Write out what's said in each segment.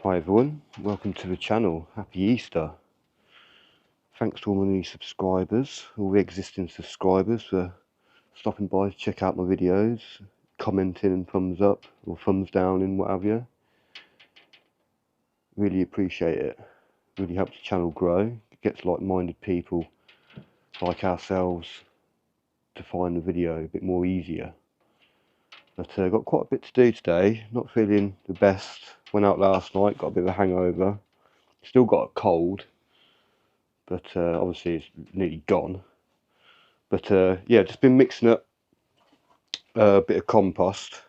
Hi everyone, welcome to the channel. Happy Easter. Thanks to all my new subscribers, all the existing subscribers for stopping by to check out my videos, commenting and thumbs up or thumbs down and what have you. Really appreciate it. Really helps the channel grow. It gets like-minded people like ourselves to find the video a bit more easier. But got quite a bit to do today. Not feeling the best. Went out last night, got a bit of a hangover. Still got a cold, but obviously it's nearly gone. But yeah, just been mixing up a bit of compost,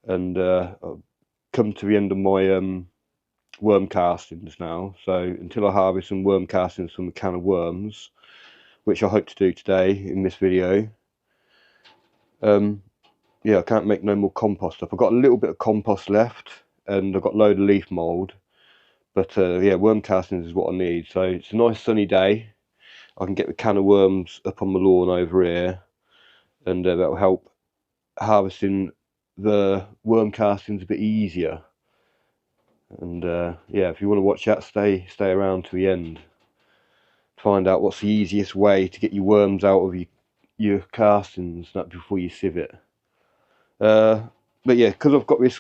and I've come to the end of my worm castings now. So until I harvest some worm castings from a can of worms, which I hope to do today in this video, yeah, I can't make no more compost up. I've got a little bit of compost left, and I've got a load of leaf mould. But yeah, worm castings is what I need. So it's a nice sunny day. I can get the can of worms up on the lawn over here, and that will help harvesting the worm castings a bit easier. And yeah, if you want to watch that, stay around to the end. Find out what's the easiest way to get your worms out of your castings before you sieve it. But yeah, because I've got this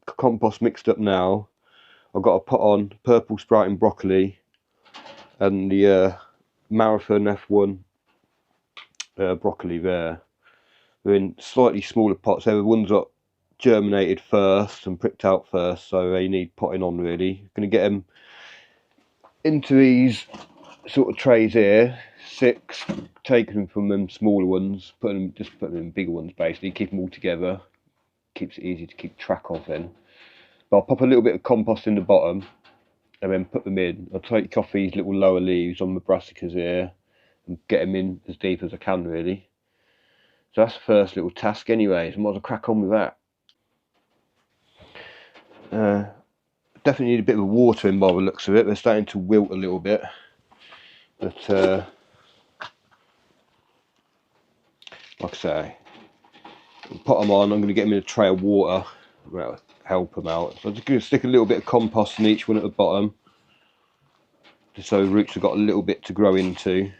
compost mixed up now, I've got to put on purple sprouting broccoli and the Marathon F1 broccoli there. They're in slightly smaller pots. They're the ones that germinated first and pricked out first, so they need potting on really. Going to get them into these sort of trays here, 6, taking them from them smaller ones, putting them in bigger ones basically, keep them all together, keeps it easy to keep track of then. But I'll pop a little bit of compost in the bottom and then put them in. I'll take off these little lower leaves on the brassicas here and get them in as deep as I can really. So that's the first little task anyway, so I might as well crack on with that. Definitely need a bit of water in by the looks of it. They're starting to wilt a little bit, but like I say, I'll put them on. I'm going to get them in a tray of water. That'll help them out. So I'm just going to stick a little bit of compost in each one at the bottom, just so the roots have got a little bit to grow into.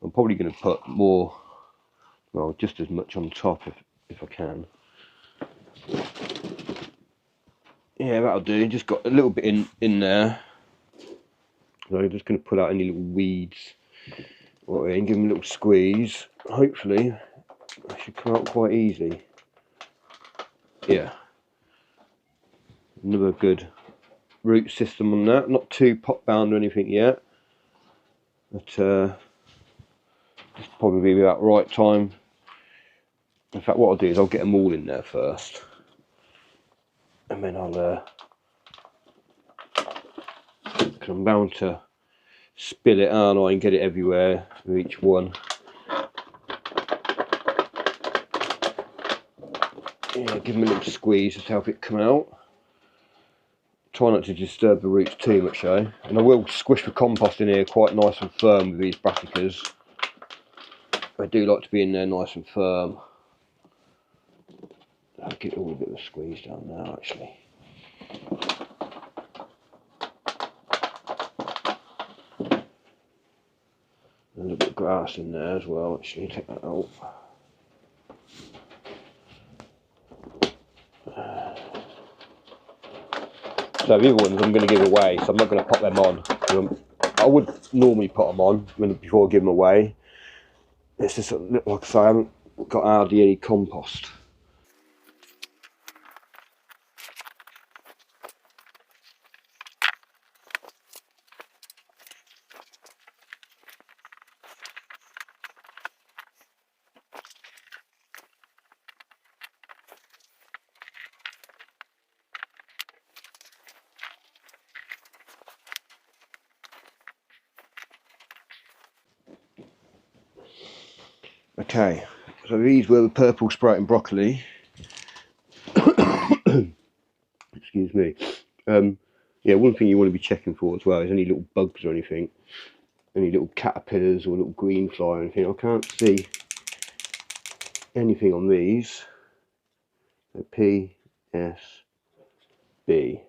I'm probably going to put more, well, just as much on top if I can. Yeah, that'll do. Just got a little bit in there. So I'm just going to pull out any little weeds and give them a little squeeze. Hopefully that should come out quite easy. Yeah, another good root system on that. Not too pot bound or anything yet, but just probably be about right time. In fact, what I'll do is I'll get them all in there first, and then I'll because I'm bound to spill it, aren't I, and get it everywhere with each one. Yeah, give them a little squeeze to help it come out. Try not to disturb the roots too much though, and I will squish the compost in here quite nice and firm with these brassicas. I do like to be in there nice and firm. I'll give it all a bit of a squeeze down now actually. A little bit of grass in there as well actually, take that out. So the other ones I'm going to give away, so I'm not going to pop them on. I would normally put them on before I give them away. It's just like I say, I haven't got hardly any compost. Okay, so these were the purple sprouting broccoli. Excuse me. Yeah, one thing you want to be checking for as well is any little bugs or anything, any little caterpillars or little green fly or anything. I can't see anything on these. So P, S, be.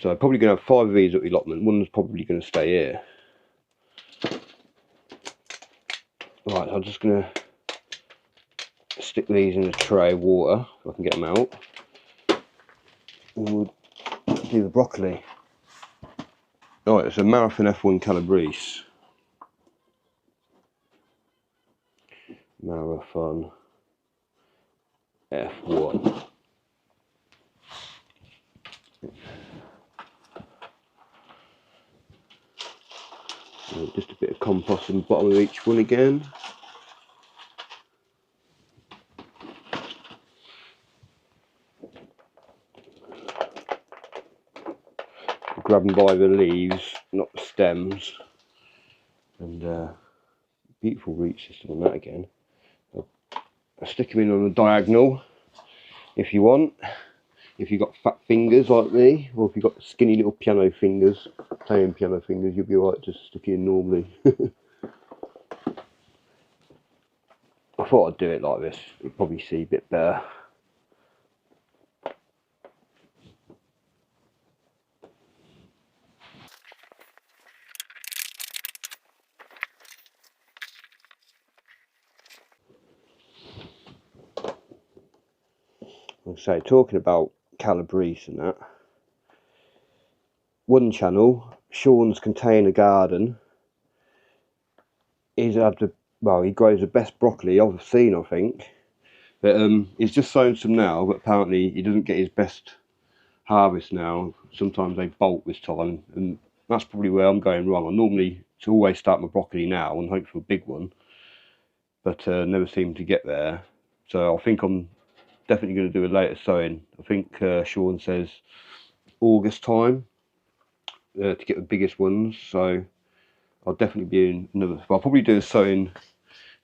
So I'm probably going to have 5 of these at the allotment. One's probably going to stay here. Right, so I'm just going to stick these in a tray of water so I can get them out. And we'll do the broccoli. Right, it's a Marathon F1 Calabrese. Marathon F1. Just a bit of compost in the bottom of each one again. Grab them by the leaves, not the stems. And beautiful root system on that again. I'll stick them in on a diagonal if you want. If you've got fat fingers like me, or if you've got skinny little piano fingers, playing piano fingers, you'll be alright just sticking in normally. I thought I'd do it like this, you'll probably see a bit better. Like I say, talking about Calabrese and that, one channel, Sean's Container Garden, he's had the, well, he grows the best broccoli I've seen, I think. But he's just sown some now, but apparently he doesn't get his best harvest now. Sometimes they bolt this time, and that's probably where I'm going wrong. I normally always start my broccoli now and hope for a big one, but never seem to get there. So I think I'm definitely going to do a later sowing. I think Sean says August time to get the biggest ones. So I'll definitely be in another. Well, I'll probably do a sowing.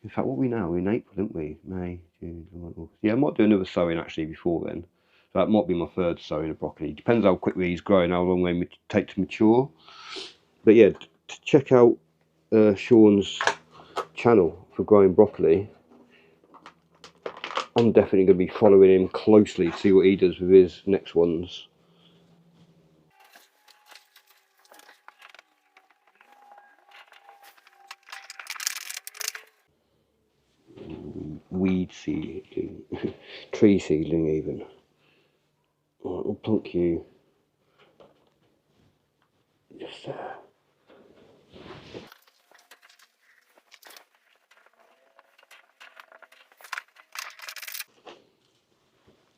In fact, what are we now? We're in April, aren't we? May, June, July, August. Yeah, I might do another sowing actually before then. So that might be my third sowing of broccoli. Depends how quickly he's growing, how long they take to mature. But yeah, to check out Sean's channel for growing broccoli. I'm definitely going to be following him closely to see what he does with his next ones. Weed seedling, tree seedling even. Right, we'll plunk you just there.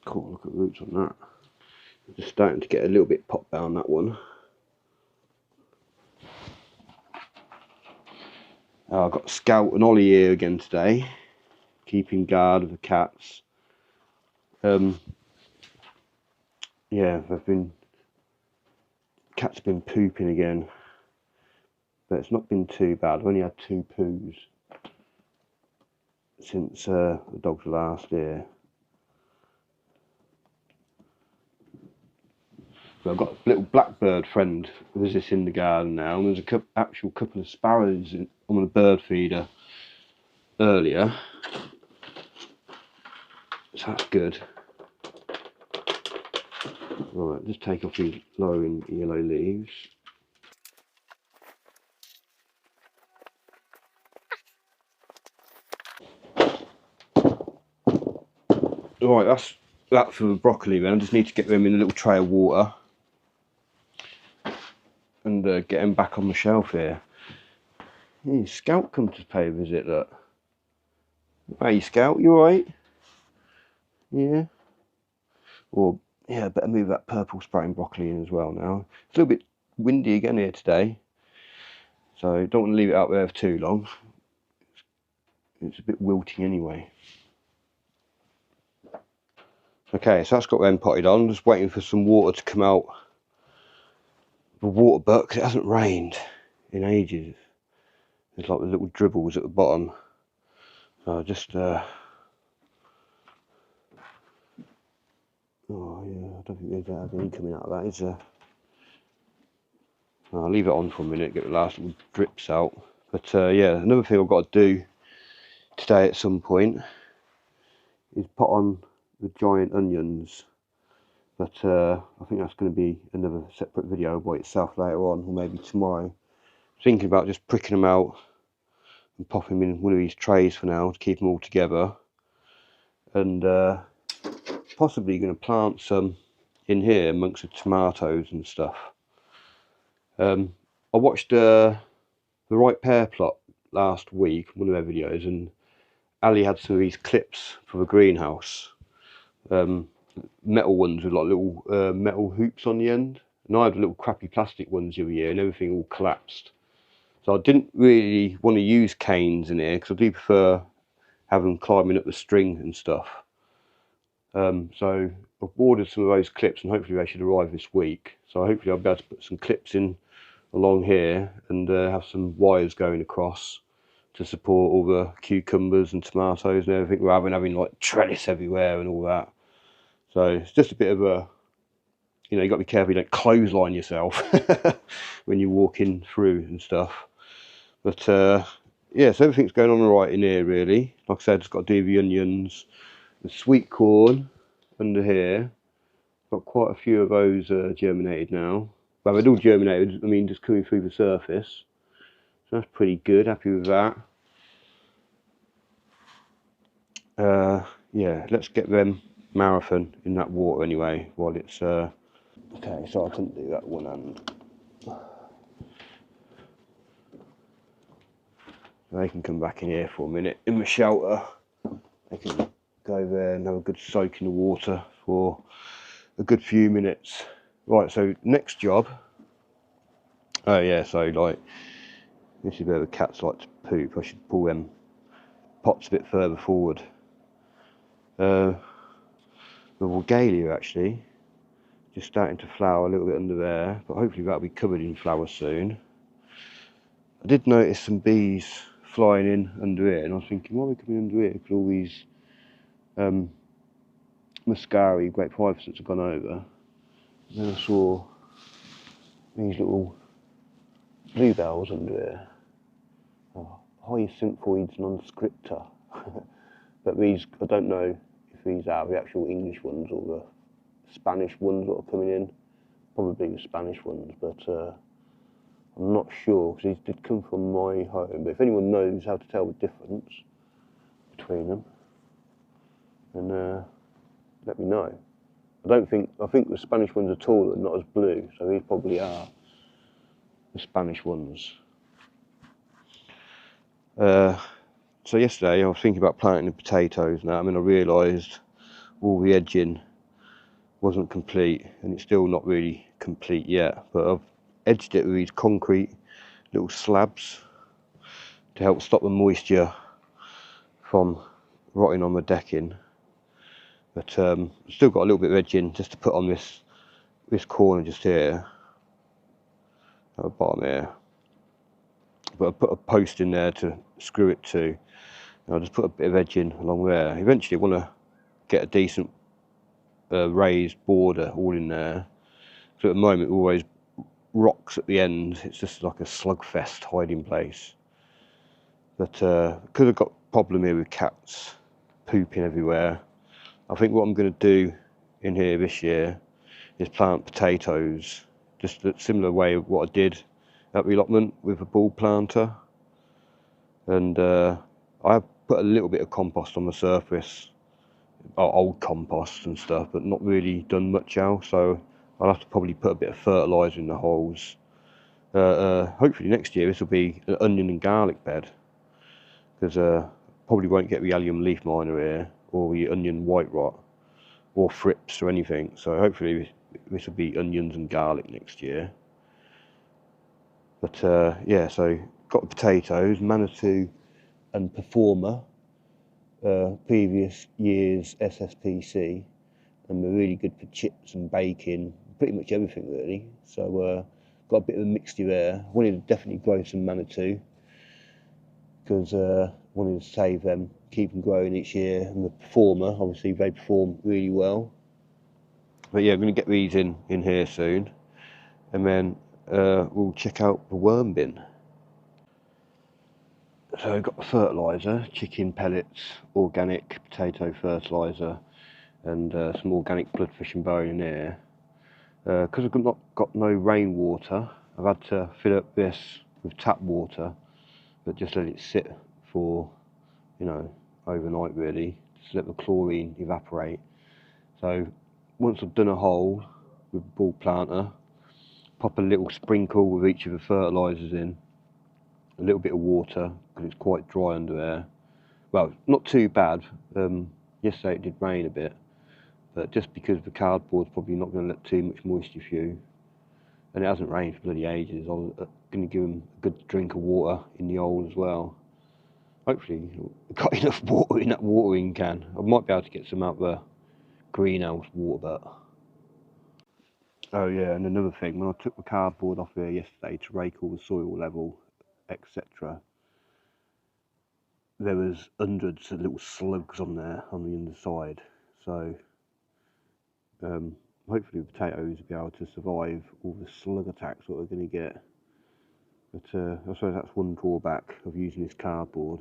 Cool, look at the roots on that. Just starting to get a little bit pop down that one. I've got Scout and Ollie here again today, keeping guard of the cats. Yeah, cats have been pooping again, but it's not been too bad. I've only had 2 poos since the dogs were last here. But I've got a little blackbird friend visiting the garden now, and there's a actual couple of sparrows on the bird feeder earlier, so that's good. Right, just take off these low and yellow leaves. Right, that's that for the broccoli then. I just need to get them in a little tray of water and get them back on the shelf here. Yeah, Scout come to pay a visit, look. Hey Scout, you alright? Yeah? Or, yeah, better move that purple sprouting broccoli in as well now. It's a little bit windy again here today, so don't want to leave it out there for too long. It's a bit wilting anyway. Okay, so that's got them potted on. I'm just waiting for some water to come out the water butt, because it hasn't rained in ages. There's like the little dribbles at the bottom. So just oh yeah, I don't think there's any coming out of that, is there? I'll leave it on for a minute, get the last little drips out. But yeah, another thing I've got to do today at some point is put on the giant onions, but I think that's going to be another separate video by itself later on, or maybe tomorrow. Thinking about just pricking them out and popping them in one of these trays for now to keep them all together, and possibly going to plant some in here amongst the tomatoes and stuff. I watched the right pear plot last week, one of their videos, and Ali had some of these clips for the greenhouse, metal ones with like little metal hoops on the end, and I had little crappy plastic ones the other year and everything all collapsed. So I didn't really want to use canes in here because I do prefer having them climbing up the string and stuff. So I've ordered some of those clips and hopefully they should arrive this week. So hopefully I'll be able to put some clips in along here and have some wires going across to support all the cucumbers and tomatoes and everything, rather than having like trellis everywhere and all that. So it's just a bit of a, you know, you got to be careful you don't clothesline yourself when you're walking through and stuff. But yeah, so everything's going on all right in here really. Like I said, just got to do the onions, the sweet corn under here. Got quite a few of those germinated now. Well, they're all germinated, I mean just coming through the surface. So that's pretty good, happy with that. Yeah, let's get them marathon in that water anyway while it's okay, so I couldn't do that one hand. They can come back in here for a minute in the shelter. They can go there and have a good soak in the water for a good few minutes. Right, so next job. Oh yeah, so like this is where the cats like to poop. I should pull them pots a bit further forward. The regalia actually just starting to flower a little bit under there, but hopefully that'll be covered in flowers soon. I did notice some bees flying in under here, and I was thinking, why are they coming under here? Because all these muscari, great hyacinths have gone over. And then I saw these little bluebells under here. Oh, Hyacinthioids non-scripta. But these, I don't know if these are the actual English ones or the Spanish ones that are coming in. Probably the Spanish ones, but I'm not sure because these did come from my home. But if anyone knows how to tell the difference between them, then let me know. I think the Spanish ones are taller and not as blue, so these probably are the Spanish ones. So yesterday I was thinking about planting the potatoes now. I mean, I realised all the edging wasn't complete, and it's still not really complete yet, but I've edged it with these concrete little slabs to help stop the moisture from rotting on the decking. But still got a little bit of edging just to put on this corner just here at the bottom here. But I put a post in there to screw it to, and I'll just put a bit of edging along there. Eventually I want to get a decent raised border all in there. So at the moment always rocks at the end, it's just like a slugfest hiding place. But because I've got a problem here with cats pooping everywhere, I think what I'm going to do in here this year is plant potatoes, just a similar way of what I did at the allotment with a bulb planter. And I have put a little bit of compost on the surface, old compost and stuff, but not really done much else, so I'll have to probably put a bit of fertiliser in the holes. Hopefully next year this will be an onion and garlic bed, because probably won't get the allium leaf miner here, or the onion white rot, or thrips or anything, so hopefully this will be onions and garlic next year. But yeah, so got the potatoes, Manitou and Performer, previous year's SSPC, and they're really good for chips and baking, pretty much everything really. So got a bit of a mixture there. Wanted to definitely grow some Manitou because wanted to save them, keep them growing each year. And the Performer, obviously they perform really well. But yeah, I'm going to get these in here soon, and then we'll check out the worm bin. So I've got the fertiliser, chicken pellets, organic potato fertiliser, and some organic bloodfish and bone in here. Because I've not got no rainwater, I've had to fill up this with tap water, but just let it sit for, you know, overnight really, just let the chlorine evaporate. So once I've done a hole with a ball planter, pop a little sprinkle with each of the fertilisers in, a little bit of water because it's quite dry under there. Well, not too bad. Yesterday it did rain a bit, but just because the cardboard's probably not going to let too much moisture through, and it hasn't rained for bloody ages, I'm going to give them a good drink of water in the hole as well. Hopefully I've got enough water in that watering can. I might be able to get some out of the greenhouse water, but... Oh yeah, and another thing, when I took the cardboard off here yesterday to rake all the soil level, etc., there was hundreds of little slugs on there on the underside. So hopefully the potatoes will be able to survive all the slug attacks that we're going to get. But I suppose that's one drawback of using this cardboard.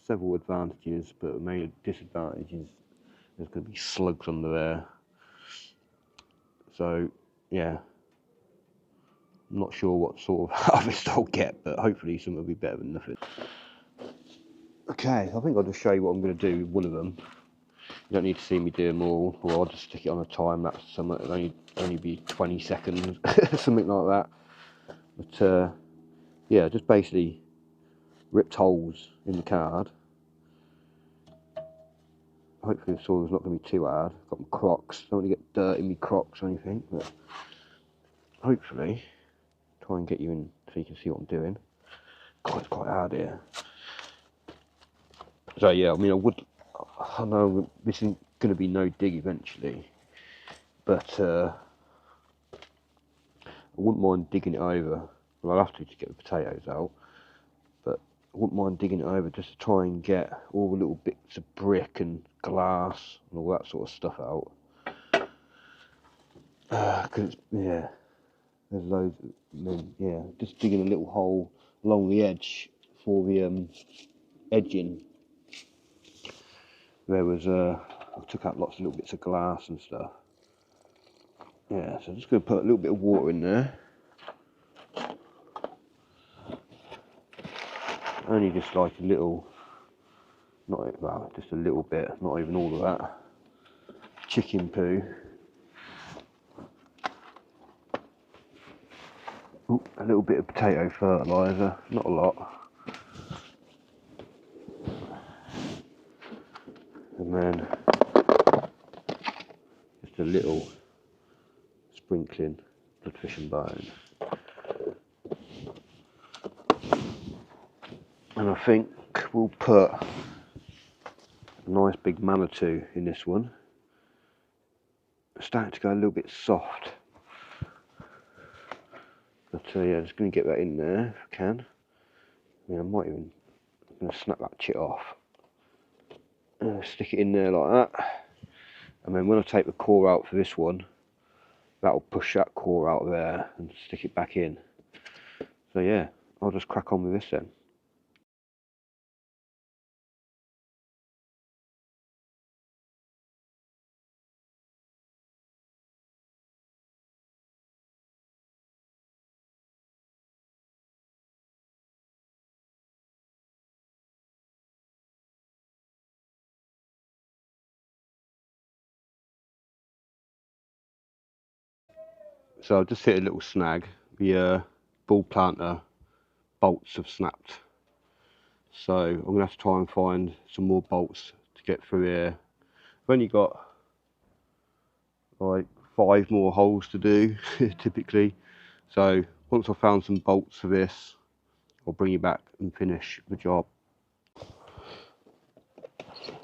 Several advantages, but the main disadvantage is there's going to be slugs under there. So yeah, I'm not sure what sort of harvest I'll get, but hopefully something will be better than nothing. Okay, I think I'll just show you what I'm going to do with one of them. You don't need to see me do them all, or I'll just stick it on a time lapse. Something it'll only be 20 seconds, something like that. But yeah, just basically ripped holes in the card. Hopefully the soil's not going to be too hard. I've got my Crocs, don't want to get dirt in my Crocs or anything, but hopefully try and get you in so you can see what I'm doing. God, it's quite hard here. So yeah, I mean I know this isn't going to be no dig eventually, but I wouldn't mind digging it over. Well, I'll have to get the potatoes out, but I wouldn't mind digging it over just to try and get all the little bits of brick and glass and all that sort of stuff out. Because yeah, there's loads. Yeah, just digging a little hole along the edge for the edging. There was I took out lots of little bits of glass and stuff. Yeah, so I'm just going to put a little bit of water in there. Only just like a little, not well, just a little bit, not even all of that. Chicken poo. Ooh, a little bit of potato fertiliser, not a lot. And then just a little sprinkling bloodfish and bone. And I think we'll put a nice big Manitou in this one. It's starting to go a little bit soft. But yeah, just going to get that in there if I can. I mean, I'm going to snap that chit off. Stick it in there like that. And then when I take the core out for this one, that'll push that core out there and stick it back in. So yeah, I'll just crack on with this then. So I've just hit a little snag. The ball planter bolts have snapped. So I'm going to have to try and find some more bolts to get through here. I've only got like 5 more holes to do typically. So once I've found some bolts for this, I'll bring you back and finish the job.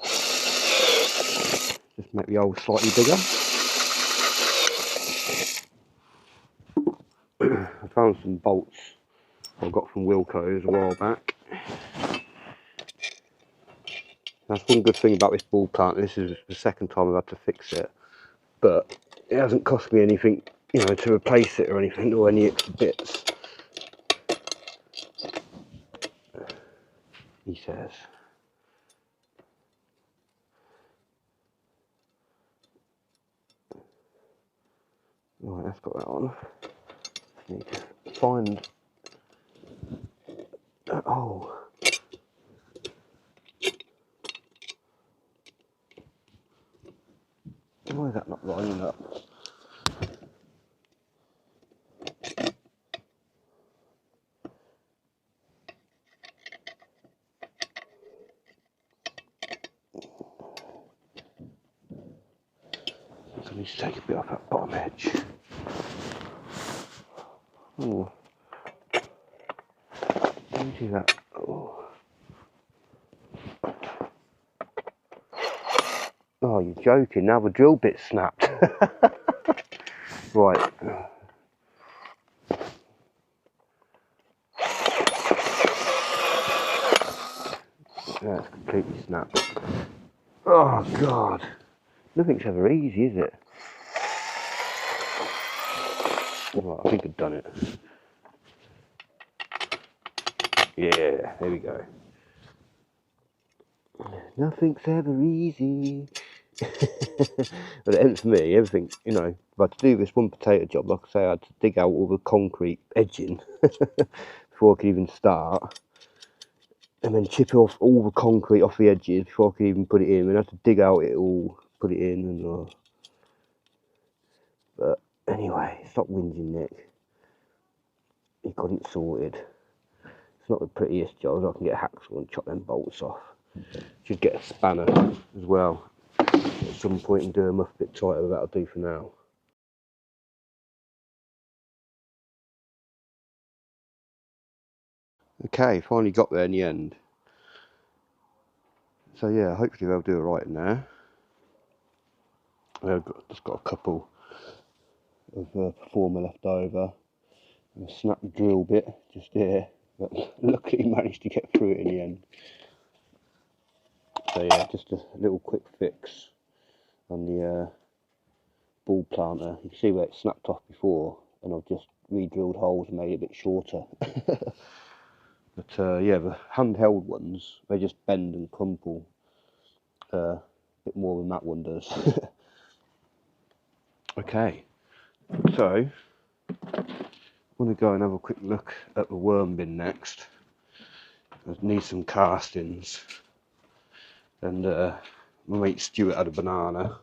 Just make the hole slightly bigger. I found some bolts I got from Wilko's a while back. That's one good thing about this ball plant. This is the second time I've had to fix it, but it hasn't cost me anything, you know, to replace it or anything, or any extra bits. He says. Right, that's got that on. Need to find. Oh. Why is that not lining up? I need to take a bit off that bottom edge. Oh. Let me do that. Oh. Oh, you're joking. Now the drill bit snapped. Right. That's completely snapped. Oh, God. Nothing's ever easy, is it? Right, I think I've done it. Yeah, there we go. Nothing's ever easy. But it ends for me, everything, you know, if I had to do this one potato job, like I say, I had to dig out all the concrete edging before I could even start. And then chip off all the concrete off the edges before I could even put it in. And I had to dig out it all, put it in, and but anyway, stop whinging, Nick. You got it sorted. It's not the prettiest job. I can get a hacksaw and chop them bolts off. Should get a spanner as well at some point and do them up a bit tighter. That'll do for now. Okay, finally got there in the end. So yeah, hopefully they'll do it right in there. I've just got a couple of performer left over. And a snap drill bit just here, but luckily managed to get through it in the end. So yeah, just a little quick fix on the ball planter. You can see where it snapped off before, and I've just re-drilled holes and made it a bit shorter. But yeah, the handheld ones, they just bend and crumple a bit more than that one does. Okay, so I'm going to go and have a quick look at the worm bin next. I need some castings, and my mate Stuart had a banana,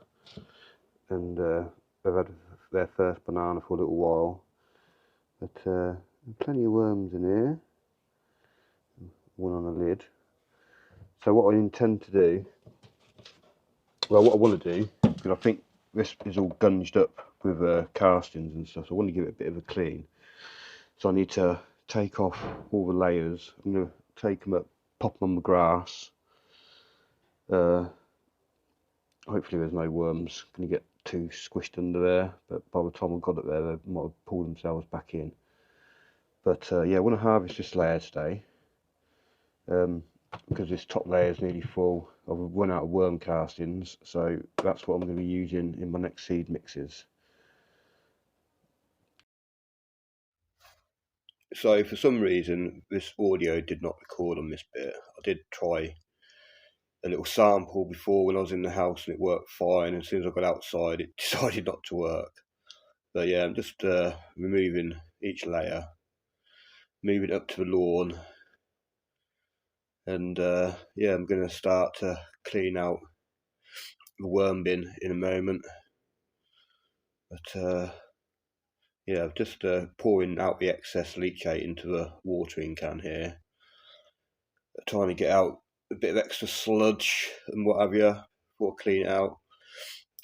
and they've had their first banana for a little while, but plenty of worms in here, one on the lid. So what I intend to do, well, what I want to do, because I think this is all gunged up with castings and stuff, so I want to give it a bit of a clean. So I need to take off all the layers. I'm going to take them up, pop them on the grass. Hopefully there's no worms going to get too squished under there, but by the time I got up there, they might have pulled themselves back in. But yeah, I want to harvest this layer today, because this top layer is nearly full. I've run out of worm castings, so that's what I'm going to be using in my next seed mixes. So for some reason this audio did not record on this bit. I did try a little sample before when I was in the house and it worked fine, and as soon as I got outside it decided not to work. But yeah, I'm just removing each layer, moving it up to the lawn, and yeah, I'm going to start to clean out the worm bin in a moment. But yeah, I'm just pouring out the excess leachate into the watering can here, trying to get out a bit of extra sludge and what have you before I clean it out.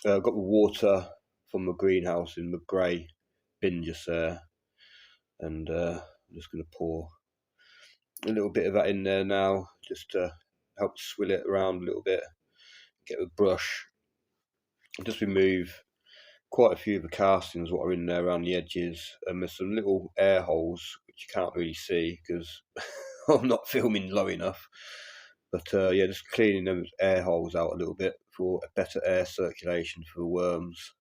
I've got the water from the greenhouse in the grey bin just there, and I'm just going to pour a little bit of that in there now, just to help swill it around a little bit. Get the brush and just remove quite a few of the castings what are in there around the edges, and there's some little air holes which you can't really see because I'm not filming low enough. But yeah, just cleaning those air holes out a little bit for a better air circulation for the worms.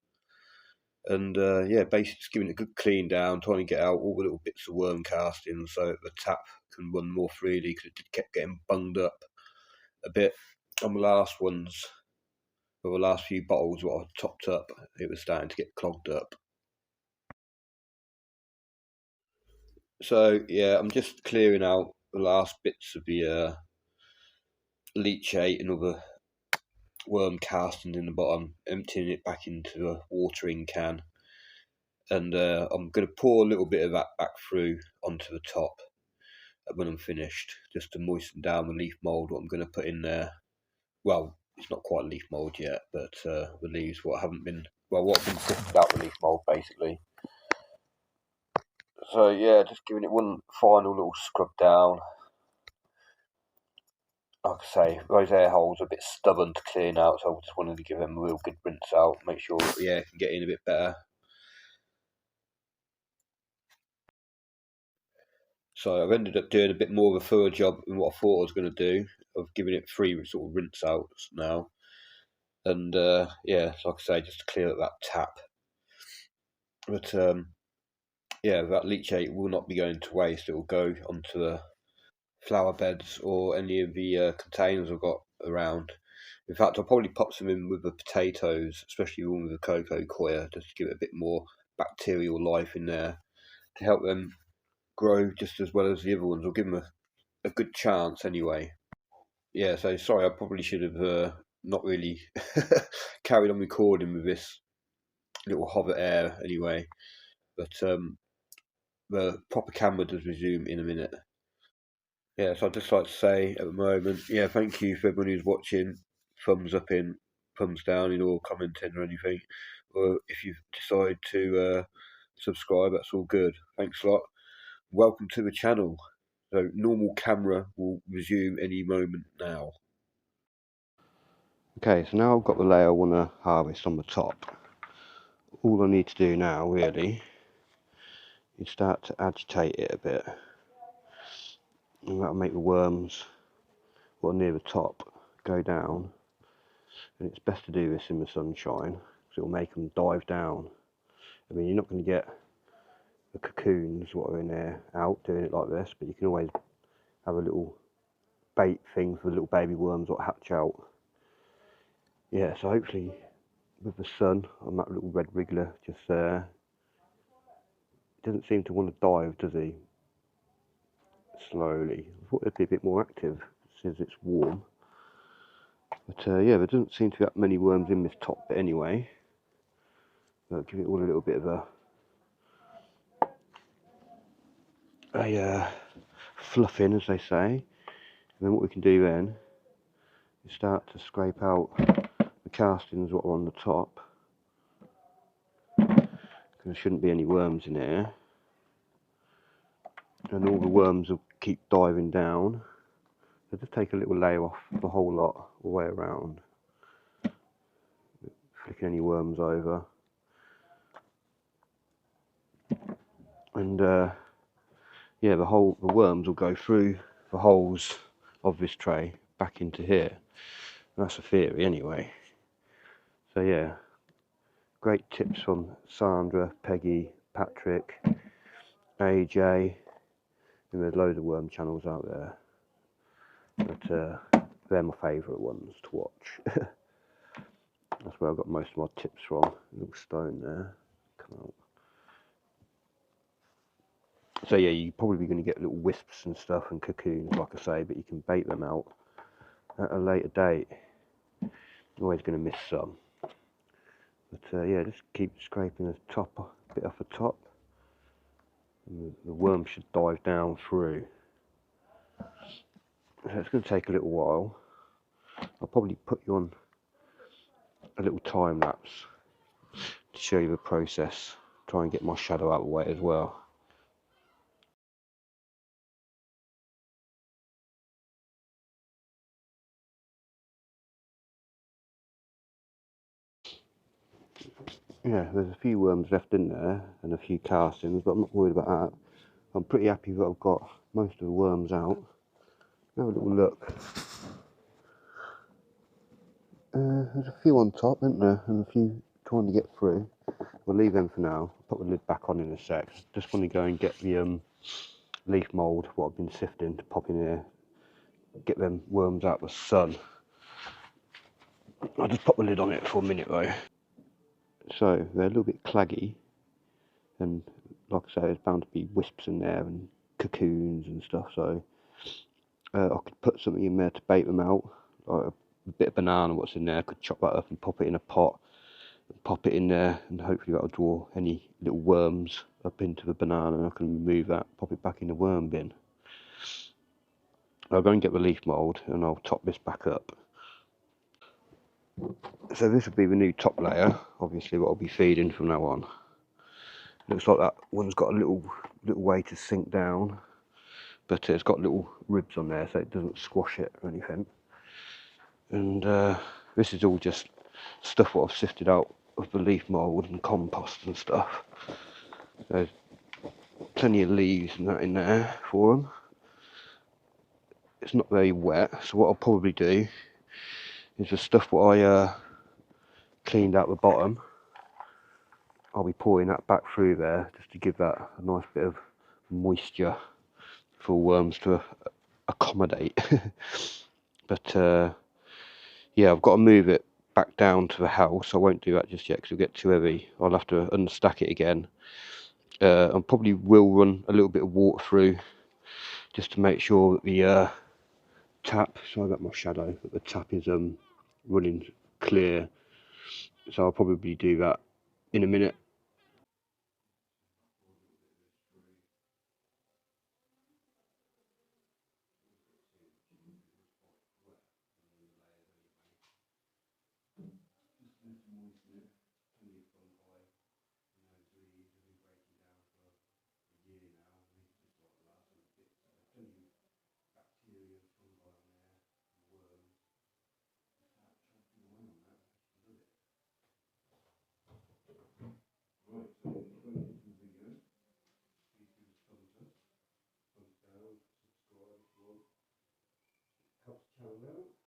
And yeah, basically just giving it a good clean down, trying to get out all the little bits of worm casting so that the tap can run more freely, because it kept getting bunged up a bit on the last ones. Well, the last few bottles what I topped up, it was starting to get clogged up. So yeah, I'm just clearing out the last bits of the leachate and other worm castings in the bottom, emptying it back into a watering can, and I'm going to pour a little bit of that back through onto the top when I'm finished, just to moisten down the leaf mould. What I'm going to put in there. Well, it's not quite leaf mould yet, but the leaves what have been sifted out the leaf mould basically. So yeah, just giving it one final little scrub down. Like I say, those air holes are a bit stubborn to clean out, so I just wanted to give them a real good rinse out, make sure the air can get in a bit better. So I've ended up doing a bit more of a thorough job than what I thought I was going to do, of giving it 3 sort of rinse outs now. And yeah, like I say, just to clear up that tap. But yeah, that leachate will not be going to waste. It will go onto the flower beds or any of the containers I've got around. In fact, I'll probably pop some in with the potatoes, especially the one with the cocoa coir, just to give it a bit more bacterial life in there to help them grow just as well as the other ones, or give them a good chance anyway. Yeah, so sorry, I probably should have not really carried on recording with this little hover air anyway, but the proper camera does resume in a minute. Yeah, so I'd just like to say at the moment, yeah, thank you for everyone who's watching. Thumbs up in, thumbs down in, or commenting or anything. Or if you've decided to subscribe, that's all good. Thanks a lot. Welcome to the channel. So normal camera will resume any moment now. Okay, so now I've got the layer I want to harvest on the top. All I need to do now really is start to agitate it a bit, and that'll make the worms what are near the top go down. And it's best to do this in the sunshine because it'll make them dive down. I mean, you're not going to get the cocoons what are in there out doing it like this, but you can always have a little bait thing for the little baby worms that hatch out. Yeah, so hopefully with the sun on that little red wriggler just there, he doesn't seem to want to dive, does he? Slowly. I thought they'd be a bit more active since it's warm. But yeah, there doesn't seem to be that many worms in this top bit anyway. I'll give it all a little bit of a fluff in, as they say. And then what we can do then is start to scrape out the castings what are on the top. Because there shouldn't be any worms in here. And all the worms will keep diving down. So just take a little layer off the whole lot all the way around. Flicking any worms over. And yeah, the worms will go through the holes of this tray back into here. That's a theory anyway. So yeah, great tips from Sandra, Peggy, Patrick, AJ, and there's loads of worm channels out there, but they're my favourite ones to watch. That's where I got most of my tips from. A little stone there, come out. So yeah, you're probably going to get little wisps and stuff and cocoons, like I say, but you can bait them out at a later date. You're always going to miss some. But yeah, just keep scraping the top bit off the top, and the worm should dive down through. So it's going to take a little while. I'll probably put you on a little time lapse to show you the process. Try and get my shadow out of the way as well. Yeah, there's a few worms left in there and a few castings, but I'm not worried about that. I'm pretty happy that I've got most of the worms out. Have a little look. There's a few on top, isn't there, and a few trying to get through. We'll leave them for now. I'll put the lid back on in a sec. Just want to go and get the leaf mould, what I've been sifting, to pop in here. Get them worms out of the sun. I'll just pop the lid on it for a minute though. So they're a little bit claggy, and like I say, there's bound to be wisps in there and cocoons and stuff, so I could put something in there to bait them out, like a bit of banana, what's in there. I could chop that up and pop it in a pot, and pop it in there, and hopefully that'll draw any little worms up into the banana, and I can remove that, pop it back in the worm bin. I'll go and get the leaf mould, and I'll top this back up. So this will be the new top layer, obviously, what I'll be feeding from now on. Looks like that one's got a little way to sink down, but it's got little ribs on there so it doesn't squash it or anything. And this is all just stuff what I've sifted out of the leaf mould and compost and stuff. There's plenty of leaves and that in there for them. It's not very wet, so what I'll probably do is the stuff what I cleaned out the bottom, I'll be pouring that back through there just to give that a nice bit of moisture for worms to accommodate. But yeah, I've got to move it back down to the house. I won't do that just yet because it'll get too heavy. I'll have to unstack it again. I probably will run a little bit of water through just to make sure that the tap, sorry about my shadow, that the tap is running clear. So I'll probably do that in a minute.